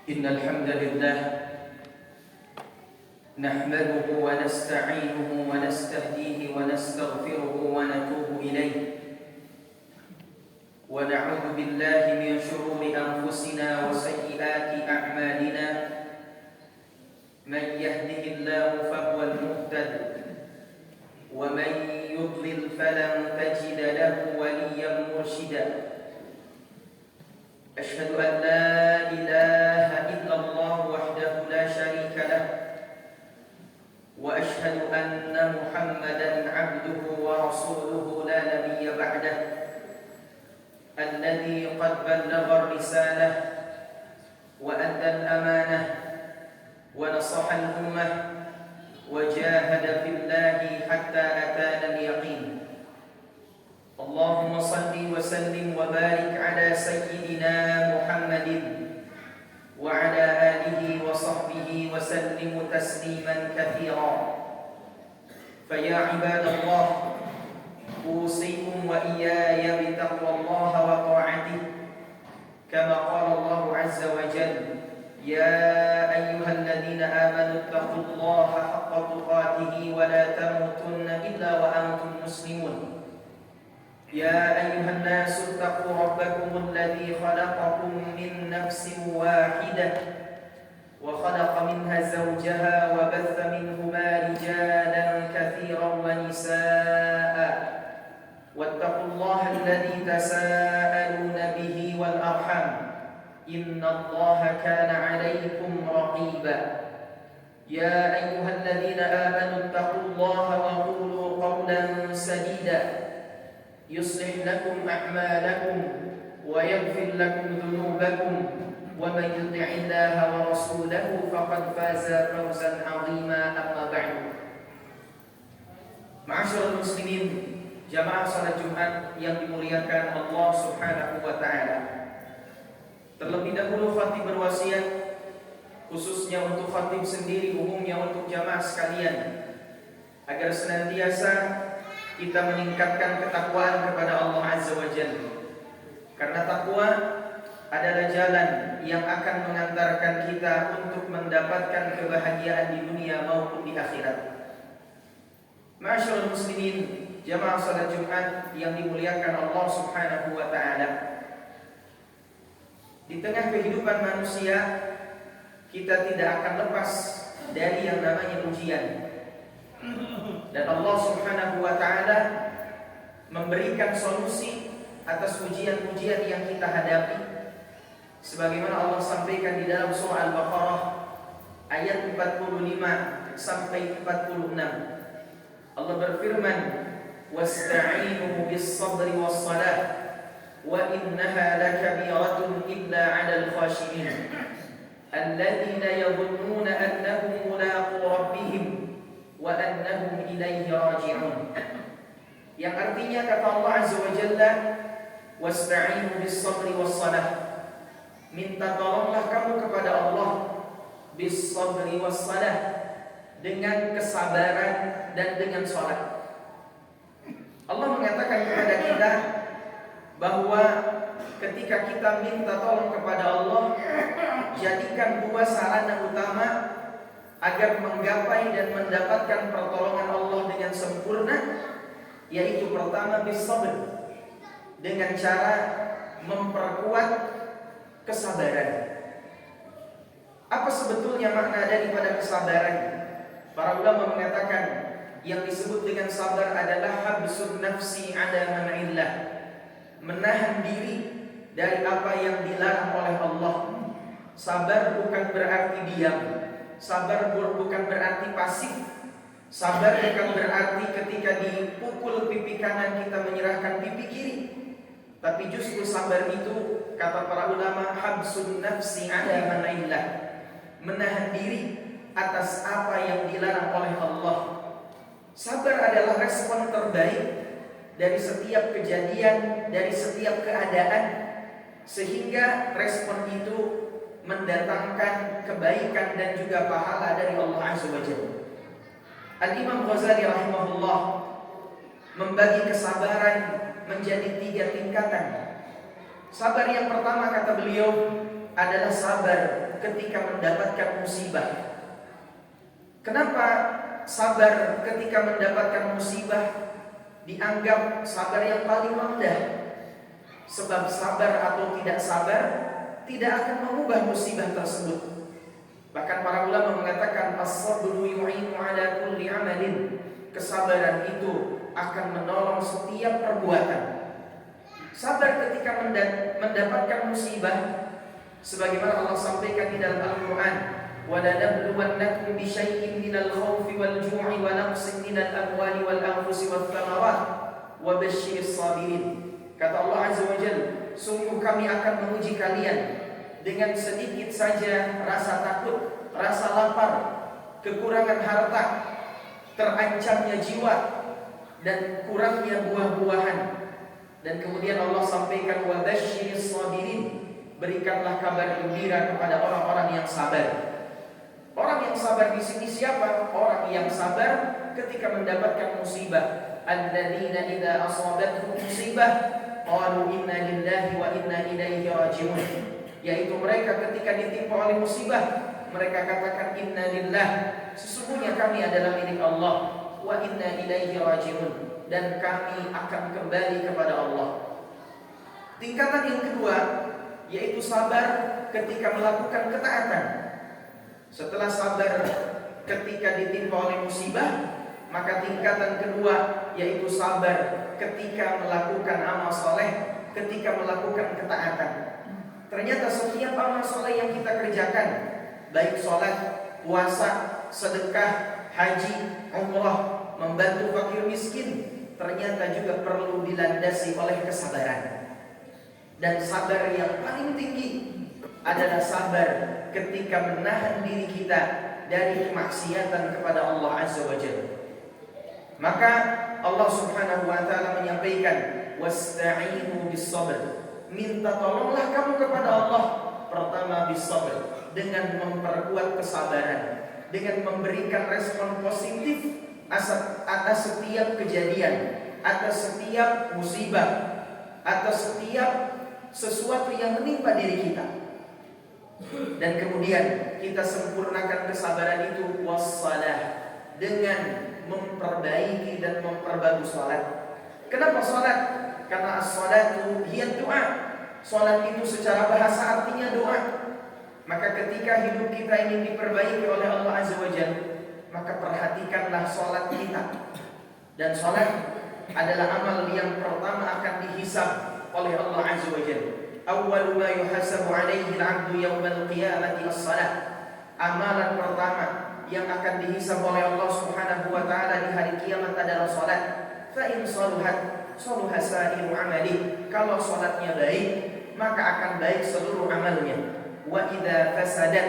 إن الحمد لله نحمده ونستعينه ونستهديه ونستغفره ونتوب إليه ونعوذ بالله من شرور أنفسنا وسيئات أعمالنا من يهده الله فهو المهتد ومن يضلل فلن تجد له وليا مرشدا أشهد أن لا إله إلا الله وحده لا شريك له وأشهد أن محمدا عبده ورسوله لا نبي بعده الذي قد بلغ الرسالة وأدى الأمانة ونصح الأمة وجاهد في الله حتى أتانا اليقين اللهم صل وسلم وبارك على سيدنا محمد وعلى آله وصحبه وسلم تسليما كثيرا فيا عباد الله أوصيكم وإياي بتقوى الله وطاعته كما قال الله عز وجل يا أيها الذين آمنوا اتقوا الله حق تقاته ولا تموتن إلا وأنتم مسلمون يا أيها الناس اتقوا ربكم الذي خلقكم من نفس واحدة وخلق منها زوجها وبث منهما رجالا كثيرا ونساء واتقوا الله الذي تساءلون به والأرحام إن الله كان عليكم رقيبا يا أيها الذين آمنوا اتقوا الله وقولوا قولا سديدا يصلح لكم أعمالكم ويغفر لكم ذنوبكم ومن يطع الله ورسوله فقد فاز فوزا عظيما أما بعد Ma'asyiral muslimin jamaah salat Jumat yang dimuliakan Allah Subhanahu wa taala. Terlebih dahulu khatib berwasiat khususnya untuk khatib sendiri, umumnya untuk jamaah sekalian, agar senantiasa kita meningkatkan ketakwaan kepada Allah Azza wa Jalla. Karena takwa adalah jalan yang akan mengantarkan kita untuk mendapatkan kebahagiaan di dunia maupun di akhirat. Ma'asyiral muslimin, jamaah salat Jumat yang dimuliakan Allah Subhanahu wa taala. Di tengah kehidupan manusia, kita tidak akan lepas dari yang namanya ujian. Dan Allah Subhanahu wa taala memberikan solusi atas ujian-ujian yang kita hadapi, sebagaimana Allah sampaikan di dalam surah Al-Baqarah ayat 45 sampai 46. Allah berfirman, "Wasta'inu bis-sabri was-salah wa innaha lakabiratun illa 'alal khashiyin alladziina yadhunnuna annahum mulaqu rabbihim wa annahum ilaihi raji'un." Yang artinya kata Allah Azza wa Jalla, "Wasta'inu bis-sabri was-salah." Minta tolonglah kamu kepada Allah bis-sabri was-salah, dengan kesabaran dan dengan salat. Allah mengatakan kepada kita bahwa ketika kita minta tolong kepada Allah, jadikan dua sarana utama agar menggapai dan mendapatkan pertolongan Allah dengan sempurna, yaitu pertama bis-sabr, dengan cara memperkuat kesabaran. Apa sebetulnya makna daripada kesabaran? Para ulama mengatakan yang disebut dengan sabar adalah habsun nafsi ala man'illah, menahan diri dari apa yang dilarang oleh Allah. Sabar bukan berarti diam, sabar bukan berarti pasif. Sabar bukan berarti ketika dipukul pipi kanan kita menyerahkan pipi kiri. Tapi justru sabar itu, kata para ulama, habsun nafsi ala man'illah, menahan diri atas apa yang dilarang oleh Allah. Sabar adalah respon terbaik dari setiap kejadian, dari setiap keadaan, sehingga respon itu mendatangkan kebaikan dan juga pahala dari Allah Azza wa Jalla. Al-Imam Ghazali rahimahullah membagi kesabaran menjadi 3 tingkatan. Sabar yang pertama, kata beliau, adalah sabar ketika mendapatkan musibah. Kenapa sabar ketika mendapatkan musibah dianggap sabar yang paling rendah? Sebab sabar atau tidak sabar tidak akan mengubah musibah tersebut. Bahkan para ulama mengatakan as-sabru yu'inu ala kulli amalin. Kesabaran itu akan menolong setiap perbuatan. Sabar ketika mendapatkan musibah, sebagaimana Allah sampaikan di dalam Al-Quran, وَلَنَبْلُوَنَّكُمْ بِشَيْءٍ مِنَ الْخَوْفِ وَالْجُوعِ وَنَقْصٍ مِنَ الْأَمْوَالِ وَالْأَنْفُسِ وَالثَّمَرَاتِ وَبَشِّرِ الصَّابِرِينَ. Kata Allah Azza wa Jalla, sungguh kami akan menguji kalian dengan sedikit saja rasa takut, rasa lapar, kekurangan harta, terancamnya jiwa, dan kurangnya buah-buahan. Dan kemudian Allah sampaikan wabasyiris sabirin, berikanlah kabar gembira kepada orang-orang yang sabar. Orang yang sabar di sini siapa? Orang yang sabar ketika mendapatkan musibah. Alladzina idza asabatuhum musibah qalu inna lillahi wa inna ilaihi raji'un. Yaitu mereka ketika ditimpa oleh musibah, mereka katakan inna lillah, sesungguhnya kami adalah milik Allah, wa inna ilaihi raji'un, dan kami akan kembali kepada Allah. Tingkatan yang kedua yaitu sabar ketika melakukan ketaatan. Setelah sabar ketika ditimpa oleh musibah, maka tingkatan kedua yaitu sabar ketika melakukan amal soleh, ketika melakukan ketaatan. Ternyata setiap amal soleh yang kita kerjakan, baik sholat, puasa, sedekah, haji, umrah, membantu fakir miskin, ternyata juga perlu dilandasi oleh kesabaran. Dan sabar yang paling tinggi adalah sabar ketika menahan diri kita dari kemaksiatan kepada Allah Azza wa Jalla. Maka Allah Subhanahu wa taala menyampaikan wasta'inu bis-sabr. Minta tolonglah kamu kepada Allah pertama bis-sabr, dengan memperkuat kesabaran, dengan memberikan respon positif atas setiap kejadian, atas setiap musibah, atas setiap sesuatu yang menimpa diri kita. Dan kemudian kita sempurnakan kesabaran itu wassalah, dengan memperbaiki dan memperbagus salat. Kenapa salat? Karena as-salatu hiya doa. Salat itu secara bahasa artinya doa. Maka ketika hidup kita ingin diperbaiki oleh Allah Azza wa Jalla, maka perhatikanlah salat kita. Dan salat adalah amal yang pertama akan dihisab oleh Allah Azza wa Jalla. Awwalu ma yuhasabu alaihi al-'abdu yawmal qiyamati as-salah. Amalan pertama yang akan dihisab oleh Allah Subhanahu wa taala di hari kiamat adalah salat. Fa in saluhat saluha sa'iru amali. Kalau salatnya baik, maka akan baik seluruh amalnya. Wa idza fasadat,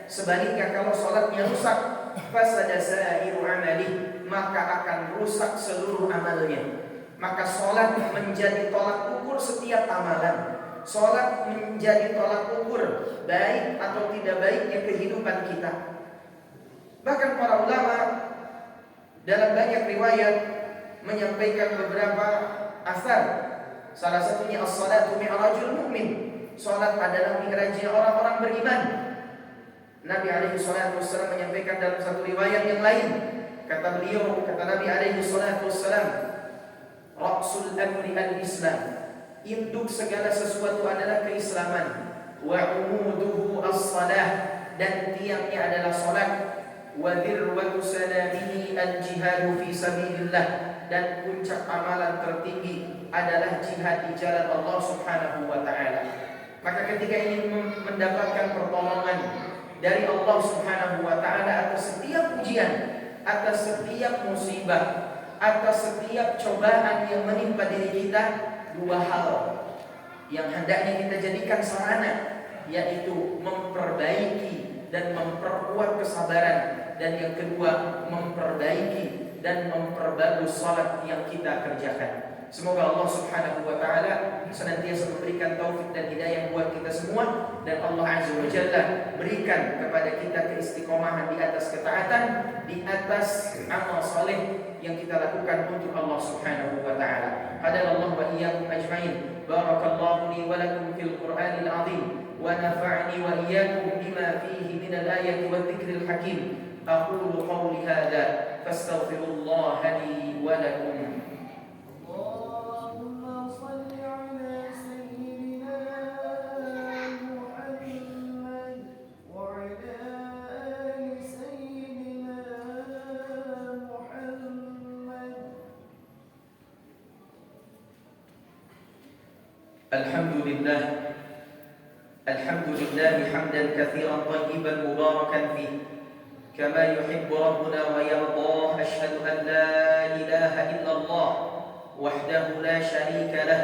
sebaliknya kalau salatnya rusak, fasada sa'iru amali, maka akan rusak seluruh amalnya. Maka salat menjadi tolak ukur setiap amalan. Salat menjadi tolak ukur baik atau tidak baiknya kehidupan kita. Bahkan para ulama dalam banyak riwayat menyampaikan beberapa asar. Salah satunya as-salatu mi'rajul mu'min. Salat adalah mi'rajnya orang-orang beriman. Nabi alaihi salatu wassalam menyampaikan dalam satu riwayat yang lain, kata beliau, kata Nabi alaihi salatu wassalam, ra'sul amri al-islam. Induk segala sesuatu adalah keislaman. Wa umuduhu as-salah, dan tiangnya adalah salat. Wa dirwatu salamihi al-jihadu fi sabilillah, dan puncak amalan tertinggi adalah jihad di jalan Allah Subhanahu wa taala. Maka ketika ingin mendapatkan pertolongan dari Allah Subhanahu wa taala atas setiap ujian, atas setiap musibah, atas setiap cobaan yang menimpa diri kita, dua hal yang hendaknya kita jadikan sarana, yaitu memperbaiki dan memperkuat kesabaran, dan yang kedua memperbaiki dan memperbagus salat yang kita kerjakan. Semoga Allah Subhanahu wa taala senantiasa memberikan taufik dan hidayah buat kita semua, dan Allah Azza wa Jalla berikan kepada kita keistiqomahan di atas ketaatan, di atas amal saleh yang kita lakukan untuk Allah Subhanahu wa taala. Hadanallahu wa iyyakum ajmain. Barakallahu li wa lakum fil Qur'anil azim ونفعني وإياكم بما فيه من الآية والذكر الحكيم. أقول قولي هذا فاستغفر الله لي ولكم. اللهم صل على سيدنا محمد وعلى آل سيدنا محمد. الحمد لله حمدا كثيرا طيبا مباركا فيه كما يحب ربنا ويرضاه. أشهد أن لا إله إلا الله وحده لا شريك له،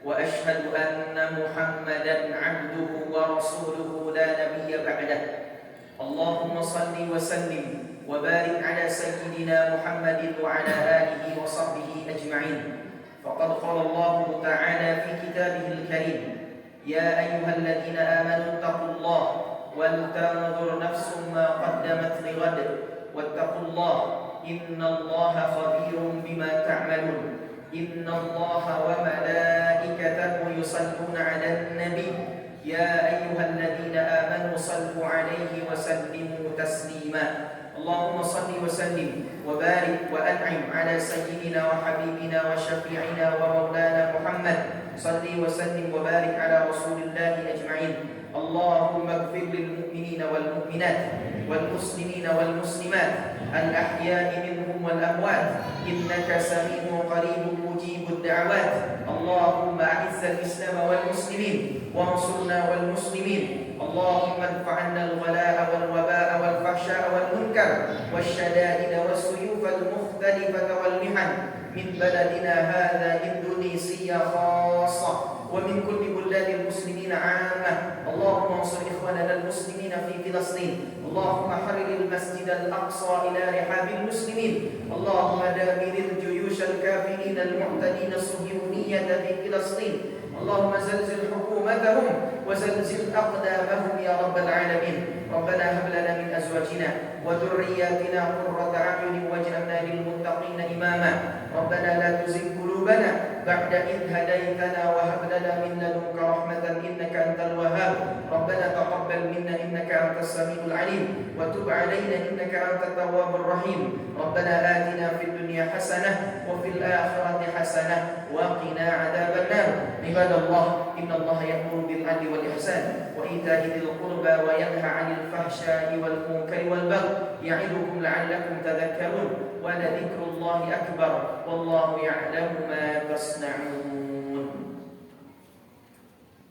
وأشهد أن محمدا عبده ورسوله لا نبي بعده. اللهم صل وسلم وبارك على سيدنا محمد وعلى آله وصحبه أجمعين. فقد قال الله تعالى في كتابه الكريم: يا أيها الذين آمنوا اتقوا الله ولتنظر نفس ما قدمت لغد واتقوا الله إن الله خبير بما تعملون. إن الله وملائكته يصلون على النبي يا أيها الذين آمنوا صلوا عليه وسلموا تسليما. اللهم صل وسلم وبارك وأنعم على سيدنا وحبيبنا وشفيعنا ومولانا محمد. صل وسلم وبارك على رسول الله أجمعين. اللهم اغفر للمؤمنين والمؤمنات والمسلمين والمسلمات الأحياء منهم والأموات إنك سميع قريب مجيب الدعوات. اللهم أعز الإسلام والمسلمين وانصرنا والمسلمين. اللهم ادفع عنا الغلاء والوباء والفحشاء والمنكر والشدائد والسيوف المختلفة والمحن من بلدنا هذا إندونيسيا خاصة ومن كل بلاد المسلمين عامة. اللهم انصر إخواننا المسلمين في فلسطين. اللهم حرر المسجد الأقصى إلى رحاب المسلمين. اللهم دامر الجيوش الكافرين المعتدين الصهيونية في فلسطين. اللهم زلزل حكومتهم وزلزل أقدامهم يا رب العالمين. ربنا هب لنا من أزواجنا وذرياتنا قرة أعين واجعلنا للمتقين إماما. ربنا لا تزغ قلوبنا بعد إذ هديتنا وهب لنا من لدنك رحمة إنك أنت الوهاب. ربنا تقبل منا إنك أنت السميع العليم وتب علينا إنك أنت التواب الرحيم. ربنا آتنا في الدنيا حسنة وفي الآخرة حسنة وقنا عذاب النار. عباد الله إن الله يأمر بالعدل والإحسان وإيتاء ذي القربى وينهى عن الفحشاء والمنكر والبغي يعظكم لعلكم تذكرون. ولذكر الله أكبر والله يعلم ما تصنعون.